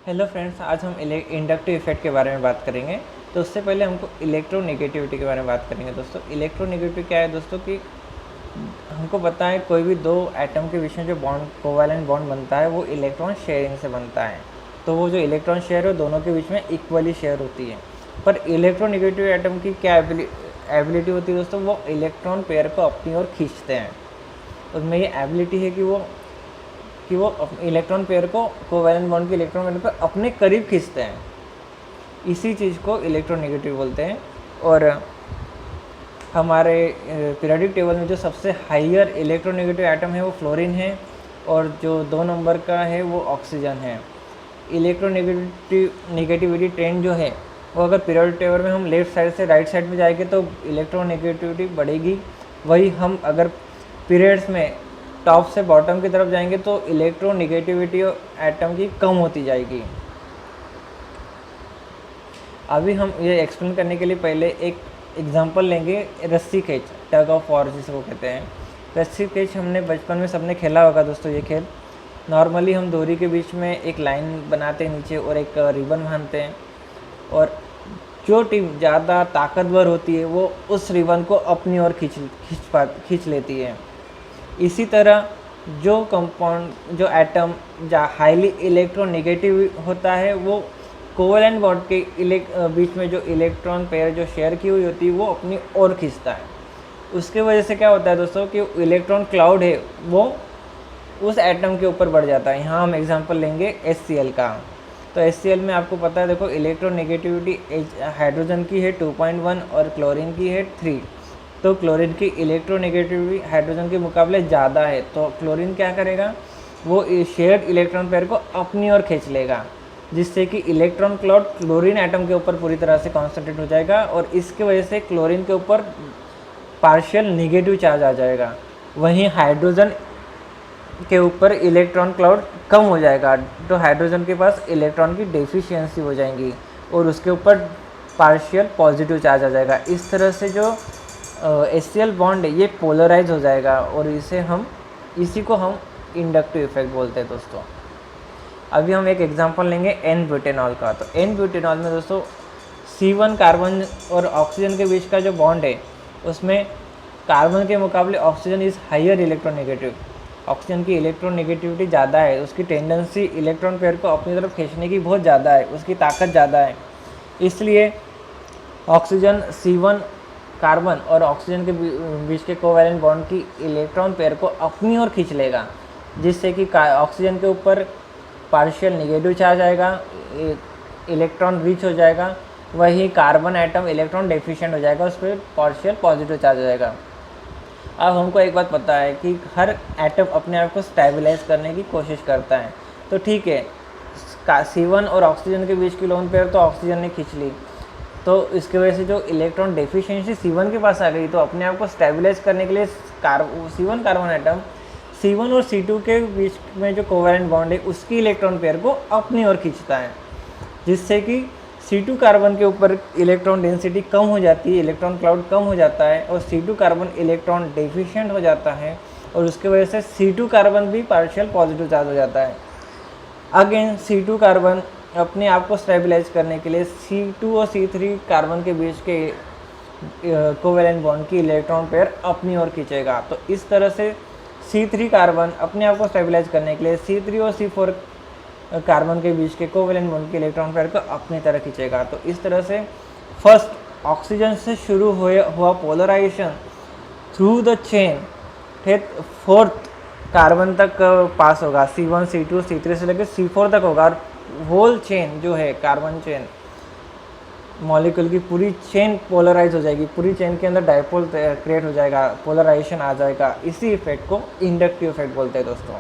Hello friends, आज हम inductive effect के बारे में बात करेंगे। तो उससे पहले हमको इलेक्ट्रोनेगेटिविटी के बारे में बात करेंगे। दोस्तों, इलेक्ट्रोनेगेटिविटी क्या है दोस्तों कि हमको पता है कोई भी दो एटम के बीच में जो बॉन्ड कोवैलेंट बॉन्ड बनता है वो इलेक्ट्रॉन शेयरिंग से बनता है। तो वो जो इलेक्ट्रॉन शेयर है दोनों के बीच में इक्वली शेयर होती है। पर इलेक्ट्रोनेगेटिव एटम की क्या एबिलिटी होती है दोस्तों, वो इलेक्ट्रॉन पेयर को अपनी ओर खींचते हैं। उसमें ये एबिलिटी है कि वो इलेक्ट्रॉन पेयर को कोवैलेंट बॉन्ड के इलेक्ट्रॉन पेयर पर अपने करीब खींचते हैं। इसी चीज़ को इलेक्ट्रोनेगेटिव बोलते हैं। और हमारे पीरियोडिक टेबल में जो सबसे हाईयर इलेक्ट्रोनेगेटिव एटम है वो फ्लोरीन है, और जो 2 नंबर का है वो ऑक्सीजन है। नेगेटिविटी ट्रेंड जो है वो अगर पीरियोडिक टेबल में हम लेफ्ट साइड से राइट साइड में जाएंगे तो इलेक्ट्रोनेगेटिविटी बढ़ेगी। वही हम अगर पीरियड्स में टॉप से बॉटम की तरफ जाएंगे तो इलेक्ट्रोनेगेटिविटी एटम की कम होती जाएगी। अभी हम ये एक्सप्लेन करने के लिए पहले एक एग्जांपल लेंगे, रस्सी खींच, टग ऑफ वॉर जिसको कहते हैं। रस्सी खींच हमने बचपन में सबने खेला होगा दोस्तों। ये खेल नॉर्मली हम डोरी के बीच में एक लाइन बनाते हैं नीचे और एक रिबन बांधते हैं, और जो टीम ज़्यादा ताकतवर होती है वो उस रिबन को अपनी ओर खींच लेती है। इसी तरह जो कंपाउंड जो एटम हाईली इलेक्ट्रोनेगेटिव होता है वो कोवैलेंट बॉन्ड के बीच में जो इलेक्ट्रॉन पेयर जो शेयर की हुई होती है वो अपनी ओर खींचता है। उसके वजह से क्या होता है दोस्तों कि इलेक्ट्रॉन क्लाउड है वो उस एटम के ऊपर बढ़ जाता है। यहाँ हम एग्जांपल लेंगे HCl का। तो HCl में आपको पता है, देखो इलेक्ट्रोनेगेटिविटी हाइड्रोजन की है 2.1 और क्लोरीन की है 3। तो क्लोरीन की इलेक्ट्रोनेगेटिविटी हाइड्रोजन के मुकाबले ज़्यादा है, तो क्लोरीन क्या करेगा, वो शेयर्ड इलेक्ट्रॉन पेयर को अपनी ओर खींच लेगा, जिससे कि इलेक्ट्रॉन क्लाउड क्लोरीन एटम के ऊपर पूरी तरह से कॉन्सेंट्रेट हो जाएगा, और इसके वजह से क्लोरीन के ऊपर पार्शियल नेगेटिव चार्ज आ जाएगा। वहीं हाइड्रोजन के ऊपर इलेक्ट्रॉन क्लाउड कम हो जाएगा, तो हाइड्रोजन के पास इलेक्ट्रॉन की डेफिशिएंसी हो जाएंगी और उसके ऊपर पार्शियल पॉजिटिव चार्ज आ जाएगा। इस तरह से जो HCl बॉन्ड है ये पोलराइज हो जाएगा, और इसी को हम इंडक्टिव इफेक्ट बोलते हैं दोस्तों। अभी हम एक एग्जांपल लेंगे एन ब्यूटेनॉल का। तो एन ब्यूटेनॉल में दोस्तों C1 कार्बन और ऑक्सीजन के बीच का जो बॉन्ड है उसमें कार्बन के मुकाबले oxygen is higher electronegative. Oxygen की इलेक्ट्रोनेगेटिविटी ज़्यादा है, उसकी टेंडेंसी इलेक्ट्रॉन पेयर को अपनी तरफ खींचने की बहुत ज़्यादा है, उसकी ताकत ज़्यादा है। इसलिए ऑक्सीजन C1 कार्बन और ऑक्सीजन के बीच के कोवैलेंट बॉन्ड की इलेक्ट्रॉन पेयर को अपनी ओर खींच लेगा, जिससे कि ऑक्सीजन के ऊपर पार्शियल नेगेटिव चार्ज आएगा, इलेक्ट्रॉन रीच हो जाएगा। वही कार्बन एटम इलेक्ट्रॉन डेफिशिएंट हो जाएगा, उस पर पार्शियल पॉजिटिव चार्ज आ जाएगा। अब हमको एक बात पता है कि हर एटम अपने आप को स्टेबलाइज करने की कोशिश करता है। तो ठीक है, C1 और ऑक्सीजन के बीच की लोन पेयर तो ऑक्सीजन ने खींच ली, तो इसकी वजह से जो इलेक्ट्रॉन डेफिशिएंसी C1 के पास आ गई, तो अपने आप को स्टेबलाइज करने के लिए C1 कार्बन एटम C1 और C2 के बीच में जो कोवैलेंट बॉन्ड है उसकी इलेक्ट्रॉन पेयर को अपनी ओर खींचता है, जिससे कि C2 कार्बन के ऊपर इलेक्ट्रॉन डेंसिटी कम हो जाती है, इलेक्ट्रॉन क्लाउड कम हो जाता है, और C2 कार्बन इलेक्ट्रॉन डेफिशिएंट हो जाता है, और उसके वजह से C2 कार्बन भी पार्शियल पॉजिटिव चार्ज हो जाता है। अगेन C2 कार्बन अपने आप को स्टेबलाइज करने के लिए C2 और C3 कार्बन के बीच के कोवैलेंट बॉन्ड की इलेक्ट्रॉन पेयर अपनी ओर खींचेगा। तो इस तरह से C3 कार्बन अपने आप को स्टेबलाइज करने के लिए C3 और C4 कार्बन के बीच के कोवैलेंट बॉन्ड के इलेक्ट्रॉन पेयर को अपनी तरह खींचेगा। तो इस तरह से फर्स्ट ऑक्सीजन से शुरू हुआ polarisation through the chain fourth carbon तक पास होगा, C1 C2 C3 से लेकर C4 तक होगा। होल चेन जो है कार्बन चेन मॉलिक्यूल की पूरी चेन पोलराइज हो जाएगी, पूरी चेन के अंदर डायपोल क्रिएट हो जाएगा, पोलराइजेशन आ जाएगा। इसी इफेक्ट को इंडक्टिव इफेक्ट बोलते हैं दोस्तों।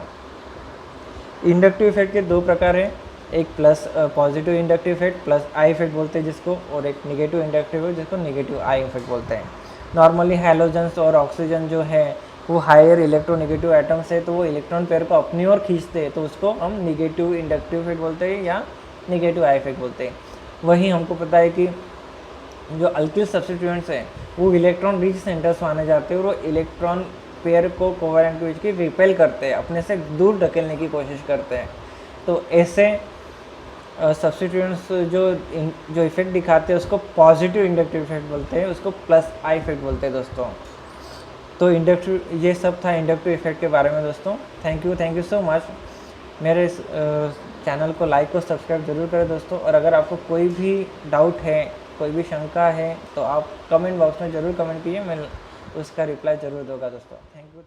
इंडक्टिव इफेक्ट के 2 प्रकार हैं, एक plus positive inductive effect plus I effect बोलते हैं जिसको, और एक नेगेटिव इंडक्टिव इफेक्ट जिसको नेगेटिव आई इफेक्ट बोलते हैं। नॉर्मली हैलोजन्स और ऑक्सीजन जो है वो हायर इलेक्ट्रोनेगेटिव एटम्स है, तो वो इलेक्ट्रॉन पेयर को अपनी ओर खींचते हैं, तो उसको हम नेगेटिव इंडक्टिव इफेक्ट बोलते हैं या नेगेटिव आई इफेक्ट बोलते हैं। वहीं हमको पता है कि जो अल्किल सब्स्टिट्यूएंट्स हैं वो इलेक्ट्रॉन रिच सेंटर्स माने जाते हैं, और वो इलेक्ट्रॉन पेयर को कोवैलेंट बीच की रिपेल करते हैं, अपने से दूर ढकेलने की कोशिश करते हैं। तो ऐसे सब्स्टिट्यूएंट्स जो इफेक्ट दिखाते हैं उसको पॉजिटिव इंडक्टिव इफेक्ट बोलते हैं, उसको प्लस आई इफेक्ट बोलते हैं दोस्तों। तो इंडक्टिव, ये सब था इंडक्टिव इफेक्ट के बारे में दोस्तों। Thank you so much. मेरे इस चैनल को लाइक और सब्सक्राइब जरूर करें दोस्तों। और अगर आपको कोई भी डाउट है, कोई भी शंका है, तो आप कमेंट बॉक्स में ज़रूर कमेंट कीजिए, मैं उसका रिप्लाई ज़रूर दूंगा दोस्तों। Thank you.